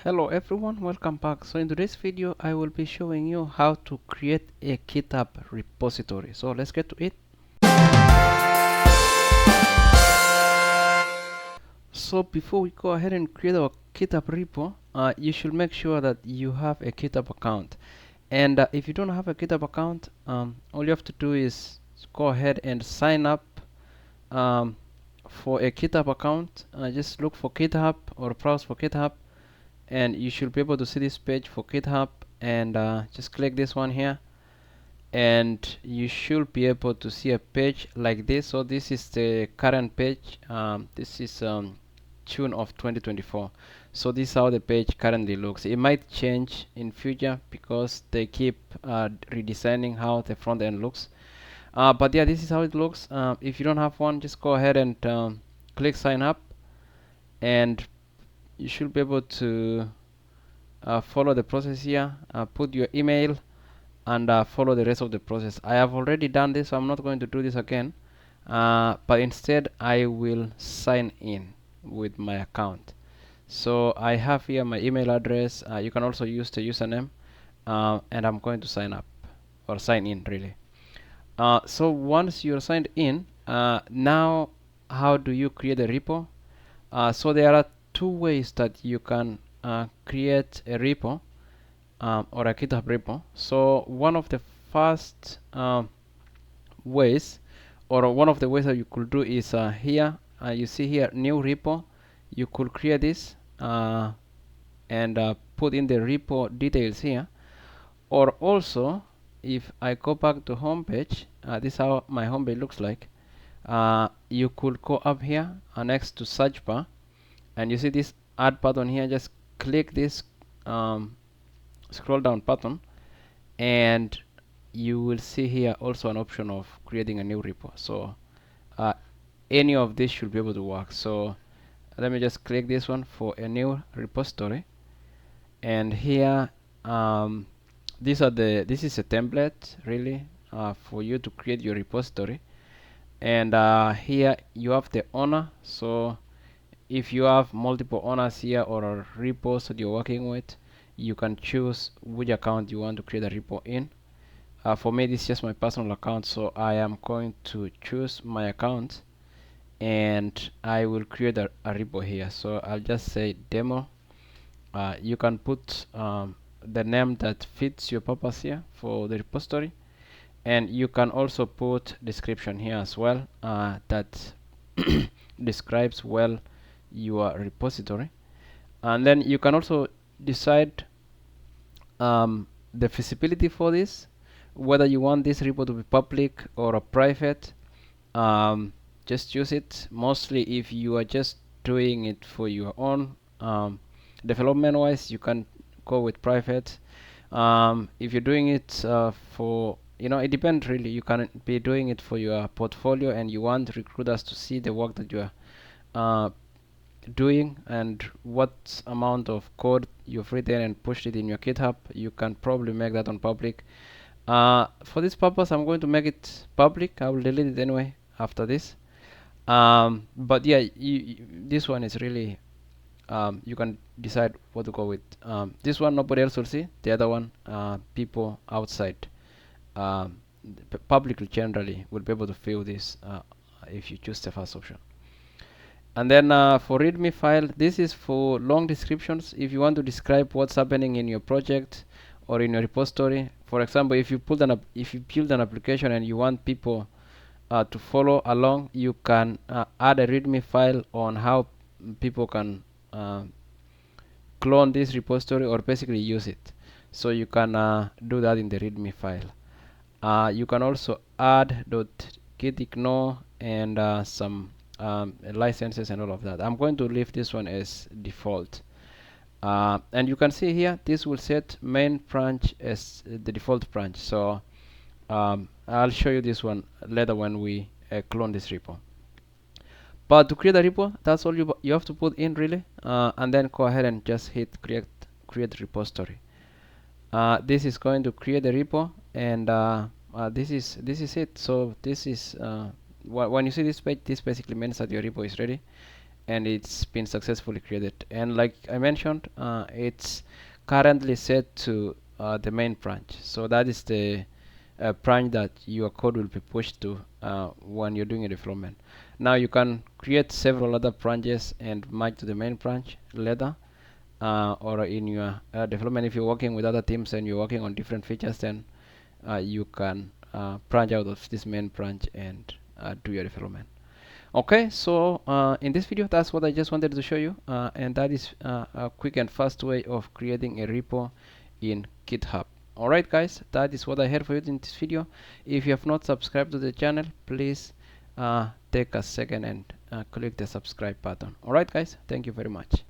Hello everyone, welcome back. So in today's video I will be showing you how to create a GitHub repository. So let's get to it. So before we go ahead and create our GitHub repo, you should make sure that you have a GitHub account. And if you don't have a GitHub account, all you have to do is go ahead and sign up for a GitHub account. Just look for GitHub or browse for GitHub, and you should be able to see this page for GitHub, and just click this one here, and you should be able to see a page like this. So this is the current page. This is June of 2024. So this is how the page currently looks. It might change in future because they keep redesigning how the front end looks. But yeah, this is how it looks. If you don't have one, just go ahead and click sign up, and you should be able to follow the process here. Put your email and follow the rest of the process. I have already done this, so I'm not going to do this again, but instead I will sign in with my account. So I have here my email address. You can also use the username, and I'm going to sign up, or sign in really. So once you're signed in, now how do you create a repo? So there are two ways that you can create a repo, or a GitHub repo. So one of the first ways, or one of the ways that you could do is here. You see here, new repo. You could create this and put in the repo details here. Or also, if I go back to home page, this is how my home page looks like. You could go up here next to search bar, and you see this add button here. Just click this scroll down button, and you will see here also an option of creating a new repo. So any of this should be able to work. So let me just click this one for a new repository, and here this is a template really for you to create your repository. And here you have the owner. So if you have multiple owners here or repos that you're working with, you can choose which account you want to create a repo in. For me, this is just my personal account, so I am going to choose my account, and I will create a repo here. So I'll just say demo. You can put the name that fits your purpose here for the repository, and you can also put description here as well that describes well your repository. And then you can also decide the feasibility for this, whether you want this repo to be public or a private. Just use it. Mostly if you are just doing it for your own development wise, you can go with private. If you're doing it for, it depends really. You can be doing it for your portfolio and you want recruiters to see the work that you are doing and what amount of code you've written and pushed it in your GitHub. You can probably make that on public. For this purpose, I'm going to make it public. I will delete it anyway after this. But yeah, this one is really, you can decide what to go with. This one nobody else will see. The other one, people outside, publicly generally will be able to view this if you choose the first option. And then for readme file, this is for long descriptions. If you want to describe what's happening in your project or in your repository, for example, if you build an application and you want people to follow along, you can add a readme file on how people can clone this repository or basically use it. So you can do that in the readme file. You can also add .gitignore and some licenses and all of that. I'm going to leave this one as default. And you can see here, this will set main branch as the default branch. So I'll show you this one later when we clone this repo. But to create a repo, that's all you have to put in really, and then go ahead and just hit create repository. This is going to create a repo, and this is it. So this is when you see this page, this basically means that your repo is ready. and it's been successfully created. And like I mentioned, it's currently set to the main branch, so that is the branch that your code will be pushed to when you're doing a development. Now you can create several other branches and merge to the main branch later, or in your development. If you're working with other teams and you're working on different features, then you can branch out of this main branch and do your development. Okay, so in this video, that's what I just wanted to show you, and that is a quick and fast way of creating a repo in GitHub. Alright guys, that is what I had for you in this video. If you have not subscribed to the channel, please take a second and click the subscribe button. Alright guys, thank you very much.